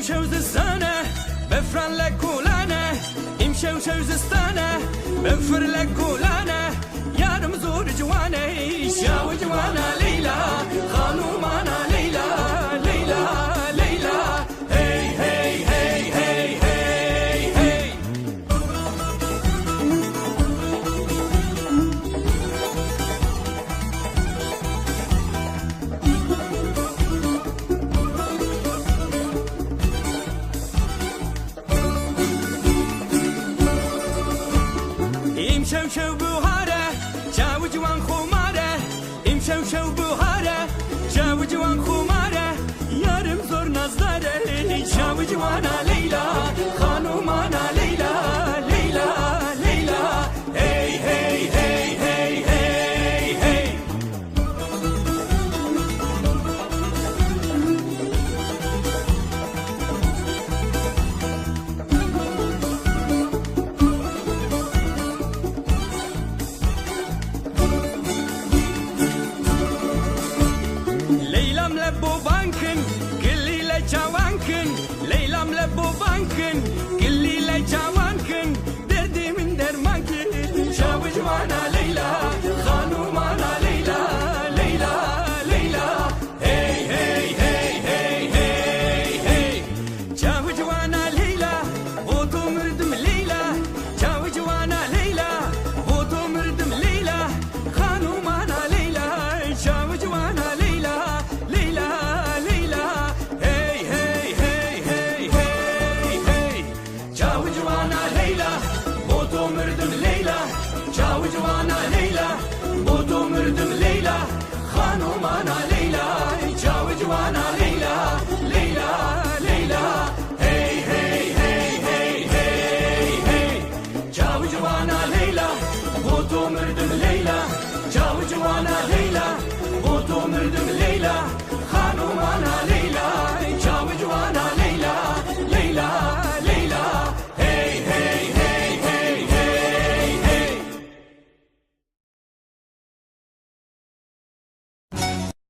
شو زستانه بفرن لك كولانه شو زستانه بفر لك كولانه يارم زور جوانه شاو جوانا ليلى خانومانا ليلى ليلى ليلى هي هي هي هي هي هي شو بوهاره جاو جوان خماره شو بوهاره جاو جوان خماره یارم زور نزداره جاو جوانا لیلا خانومانا لیلا لیلا لیلا هی هی هی هی هی هی Leylam lebbo bankın, gilliyle çavankın. Leylam lebbo bankın, gilliyle çavankın. Derdimin dermankın, şavı civana Leyla, hanumana Leyla, Leyla, Leyla. Hey hey hey hey hey hey. Şavı civana Leyla, otomürdüm Leyla. Şavı civana Leyla, otomürdüm Leyla. Hanumana Leyla, şavı civana Leyla. جوانا ليلى بودو مردم ليلى خانومانا ليلى